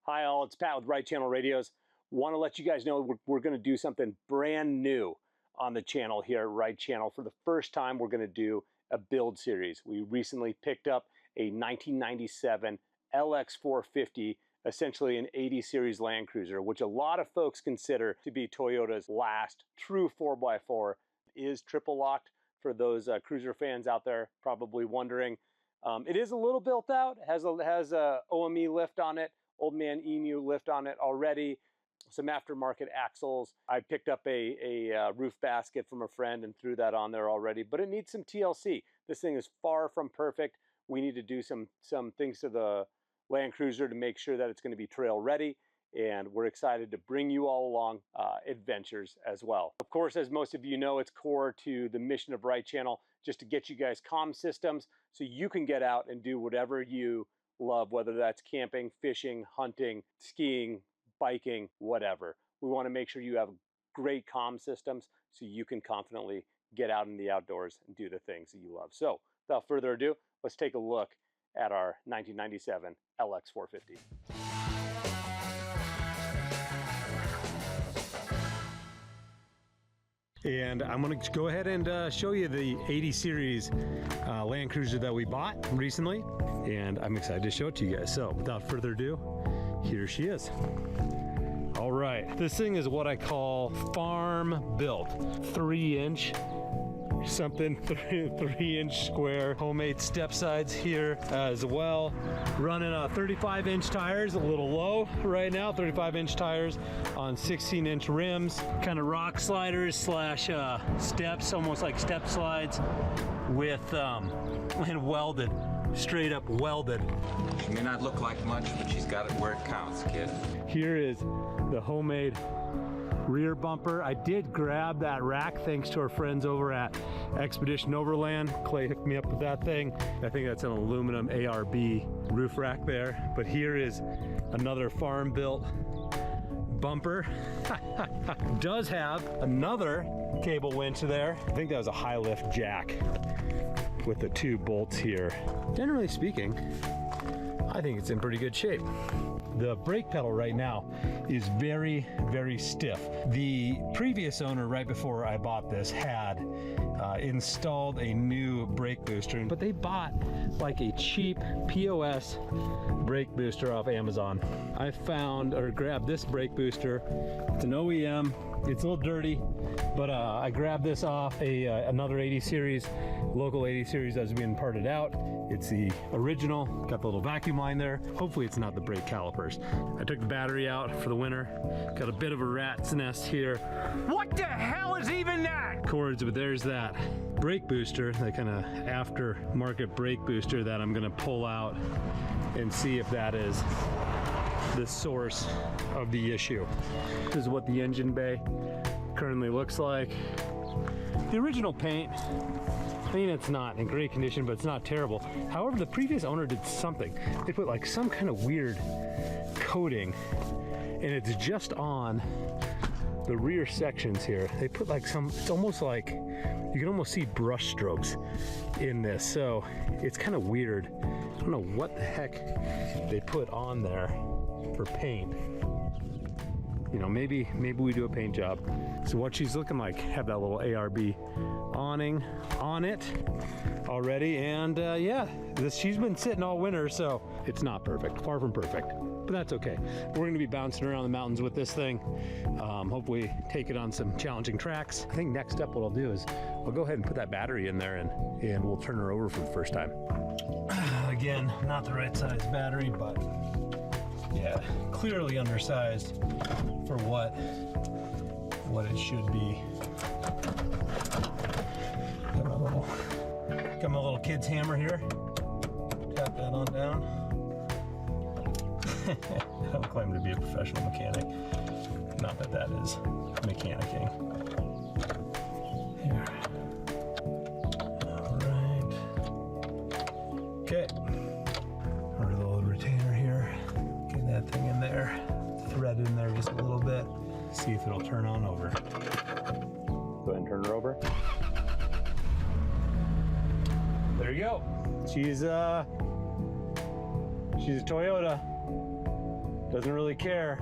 Hi all, it's Pat with Right Channel Radios. Want to let you guys know we're going to do something brand new on the channel here at Right Channel. For the first time, we're going to do a build series. We recently picked up a 1997 LX450, essentially an 80 series Land Cruiser, which a lot of folks consider to be Toyota's last true 4x4. It is triple locked for those cruiser fans out there probably wondering. It is a little built out, has a OME lift on it, Old Man Emu lift on it already, some aftermarket axles. I picked up a roof basket from a friend and threw that on there already, but it needs some TLC. This thing is far from perfect. We need to do some things to the Land Cruiser to make sure that it's going to be trail ready, and we're excited to bring you all along adventures as well. Of course, as most of you know, it's core to the mission of Right Channel just to get you guys comm systems so you can get out and do whatever you love, whether that's camping, fishing, hunting, skiing, biking, whatever. We want to make sure you have great comm systems so you can confidently get out in the outdoors and do the things that you love. So without further ado, let's take a look at our 1997 LX450. And I'm going to go ahead and show you the 80 series Land Cruiser that we bought recently, and I'm excited to show it to you guys. So without further ado, here she is. All right, this thing is what I call farm built, 3-inch something, 3-inch square, homemade step sides here as well. Running 35-inch tires, a little low right now, 35-inch tires on 16-inch rims, kind of rock sliders slash steps, almost like step slides with and welded, straight up welded. She may not look like much, but she's got it where it counts, kid. Here is the homemade rear bumper. I did grab that rack thanks to our friends over at Expedition Overland. Clay hooked me up with that thing. I think that's an aluminum ARB roof rack there. But here is another farm built bumper. Does have another cable winch there. I think that was a high lift jack with the 2 bolts here. Generally speaking, I think it's in pretty good shape. The brake pedal right now is very, very stiff. The previous owner, right before I bought this, had installed a new brake booster, but they bought like a cheap POS brake booster off Amazon. I found or grabbed this brake booster. It's an OEM. It's a little dirty, but I grabbed this off another 80 series, local 80 series that was being parted out. It's the original, got the little vacuum line there. Hopefully it's not the brake calipers. I took the battery out for the winter. Got a bit of a rat's nest here. What the hell is even that? Cords, but there's that brake booster, that kind of aftermarket brake booster that I'm gonna pull out and see if that is the source of the issue. This is what the engine bay currently looks like. The original paint, I mean, it's not in great condition, but it's not terrible. However, the previous owner did something. They put like some kind of weird coating, and it's just on the rear sections here. They put like some, it's almost like, you can almost see brush strokes in this. So it's kind of weird. I don't know what the heck they put on there for paint. You know, maybe we do a paint job. So what she's looking like, have that little ARB awning on it already, and yeah, she's been sitting all winter, so it's not perfect, far from perfect, but that's okay. We're gonna be bouncing around the mountains with this thing, hopefully take it on some challenging tracks. I think next up what I'll do is I'll go ahead and put that battery in there and we'll turn her over for the first time. Again, not the right size battery, but yeah, clearly undersized for what it should be. Got my little kid's hammer here. Tap that on down. I don't claim to be a professional mechanic. Not that that is mechanicking. Here. All right. Okay. Our little retainer here. Get that thing in there. Thread in there just a little bit. See if it'll turn on over. Go ahead and turn her over. There you go. She's a Toyota. Doesn't really care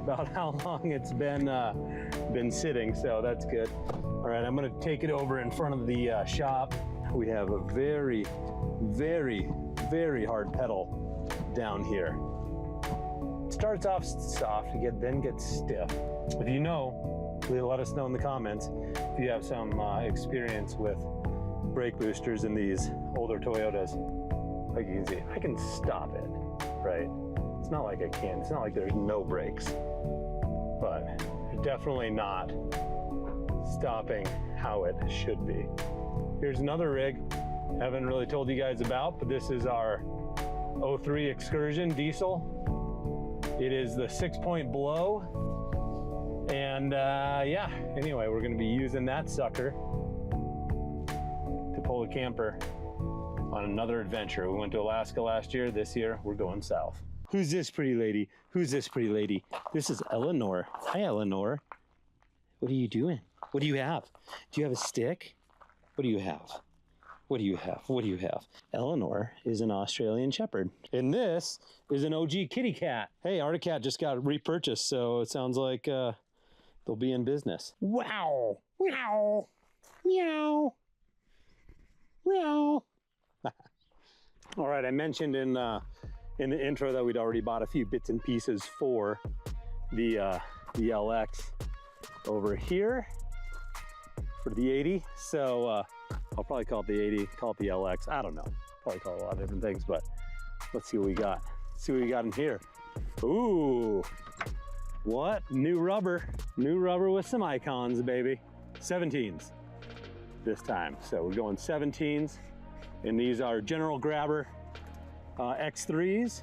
about how long it's been sitting, so that's good. All right, I'm gonna take it over in front of the shop. We have a very, very, very hard pedal down here. It starts off soft, then gets stiff. If you know, please let us know in the comments if you have some experience with brake boosters in these older Toyotas. Like you can see, I can stop it, right? It's not like I can, it's not like there's no brakes, but definitely not stopping how it should be. Here's another rig I haven't really told you guys about, but this is our 03 Excursion diesel. It is the 6-point blow. And yeah, anyway, we're gonna be using that sucker to pull a camper on another adventure. We went to Alaska last year. This year, we're going south. Who's this pretty lady? Who's this pretty lady? This is Eleanor. Hi, Eleanor. What are you doing? What do you have? Do you have a stick? What do you have? What do you have? What do you have? Eleanor is an Australian Shepherd. And this is an OG kitty cat. Hey, Arctic Cat just got repurchased, so it sounds like they'll be in business. Wow! Meow! Meow! Meow! All right, I mentioned in the intro that we'd already bought a few bits and pieces for the LX over here for the 80. So I'll probably call it the 80, call it the LX. I don't know. Probably call it a lot of different things, but let's see what we got. Let's see what we got in here. Ooh, what? New rubber. New rubber with some icons, baby. 17s this time. So we're going 17s. And these are General Grabber X3s.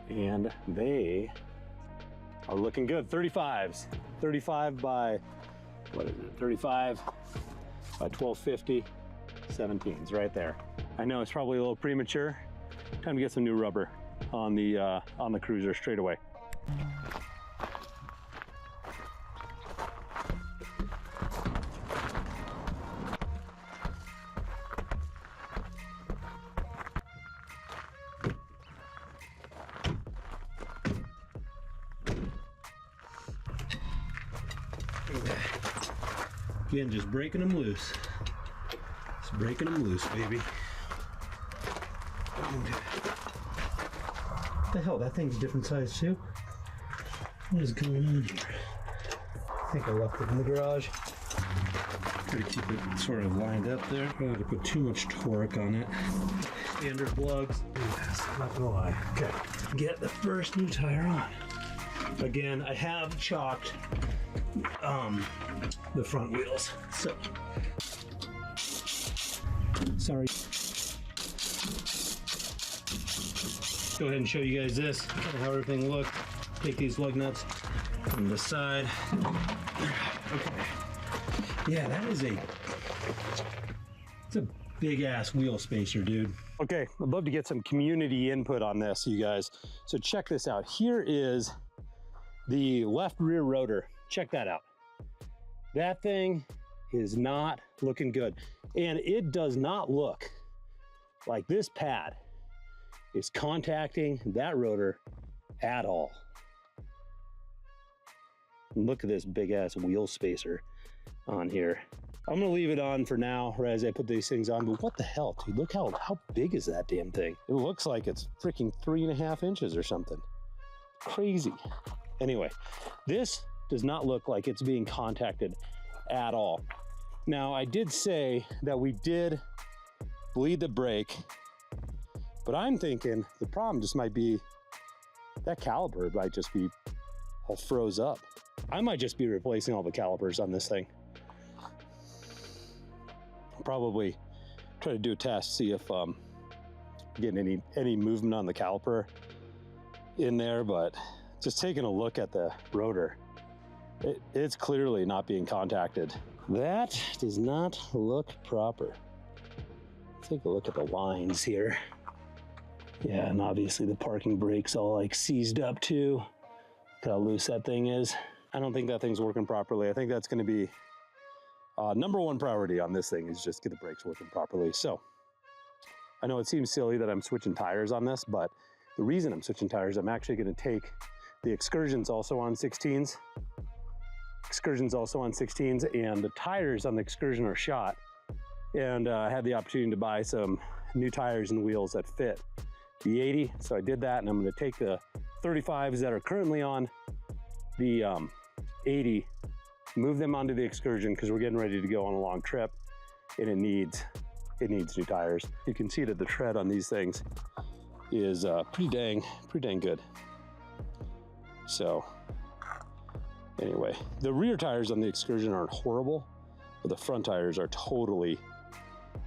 And they are looking good. 35s. 35 by, what is it? 35 by 1250. 17s right there. I know it's probably a little premature. Time to get some new rubber on the Cruiser straight away. Again, just breaking them loose. Just breaking them loose, baby. What the hell? That thing's a different size too? What is going on here? I think I left it in the garage. Try to keep it sort of lined up there. I don't have to put too much torque on it. Standard plugs. Yes, not gonna lie. Okay, get the first new tire on. Again, I have chalked the front wheels. So, sorry. Go ahead and show you guys this, how everything looked. Take these lug nuts from the side. Okay. Yeah, that is it's a big ass wheel spacer, dude. Okay, I'd love to get some community input on this, you guys. So check this out. Here is the left rear rotor. Check that out. That thing is not looking good. And it does not look like this pad is contacting that rotor at all. Look at this big ass wheel spacer on here. I'm gonna leave it on for now, right as I put these things on, but what the hell, dude? Look how big is that damn thing? It looks like it's freaking 3.5 inches or something. Crazy. Anyway, this does not look like it's being contacted at all. Now, I did say that we did bleed the brake, but I'm thinking the problem just might be that caliper might just be all froze up. I might just be replacing all the calipers on this thing. I'll probably try to do a test, see if getting any movement on the caliper in there, but just taking a look at the rotor, it's clearly not being contacted. That does not look proper. Take a look at the lines here. Yeah, and obviously the parking brake's all like seized up too. Look how loose that thing is. I don't think that thing's working properly. I think that's gonna be number one priority on this thing is just get the brakes working properly. So I know it seems silly that I'm switching tires on this, but The reason I'm switching tires, I'm actually going to take the Excursion's also on 16s. Excursion's also on 16s, and the tires on the Excursion are shot. And I had the opportunity to buy some new tires and wheels that fit the 80, so I did that, and I'm going to take the 35s that are currently on the 80, move them onto the Excursion because we're getting ready to go on a long trip, and it needs new tires. You can see that the tread on these things is pretty dang good. So anyway, the rear tires on the Excursion aren't horrible, but the front tires are totally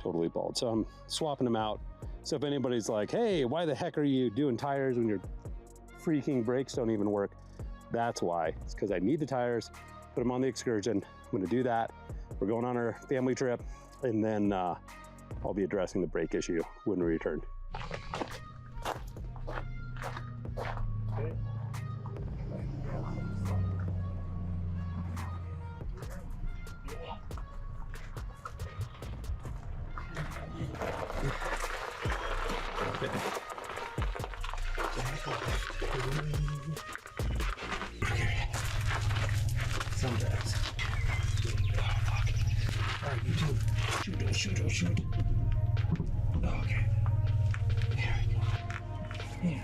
bald. So I'm swapping them out. So if anybody's like, hey, why the heck are you doing tires when your freaking brakes don't even work? That's why. It's because I need the tires, put them on the Excursion. I'm gonna do that. We're going on our family trip, and then I'll be addressing the brake issue when we return. Some bags. Oh, fuck. All right, you too. Shoot. Okay. There we go.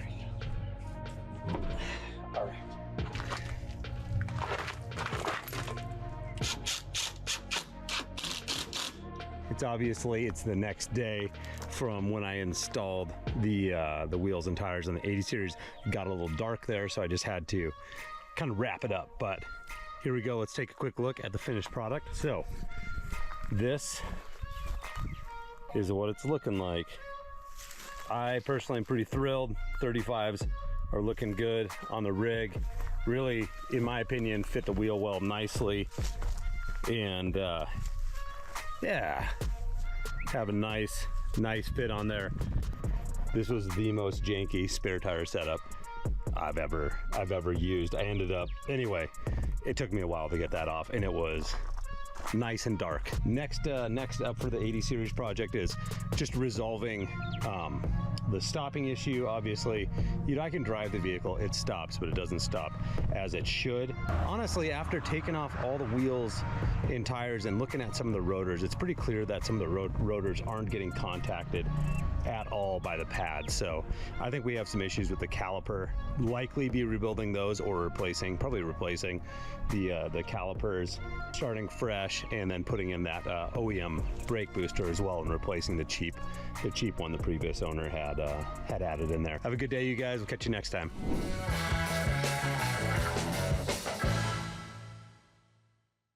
All right. It's the next day from when I installed the wheels and tires on the 80 series. It got a little dark there, so I just had to kind of wrap it up. But here we go. Let's take a quick look at the finished product. So this is what it's looking like. I personally am pretty thrilled. 35s are looking good on the rig. Really, in my opinion, fit the wheel well nicely. And yeah, have a nice fit on there. This was the most janky spare tire setup I've ever used. I ended up, anyway, it took me a while to get that off, and it was nice and dark. Next up for the 80 series project is just resolving the stopping issue. Obviously, I can drive the vehicle, it stops, but it doesn't stop as it should. Honestly, after taking off all the wheels and tires and looking at some of the rotors, it's pretty clear that some of the rotors aren't getting contacted at all by the pad. So I think we have some issues with the caliper. Likely be rebuilding those or probably replacing the calipers, starting fresh, and then putting in that OEM brake booster as well, and replacing the cheap one the previous owner had added in there. Have a good day, you guys. We'll catch you next time.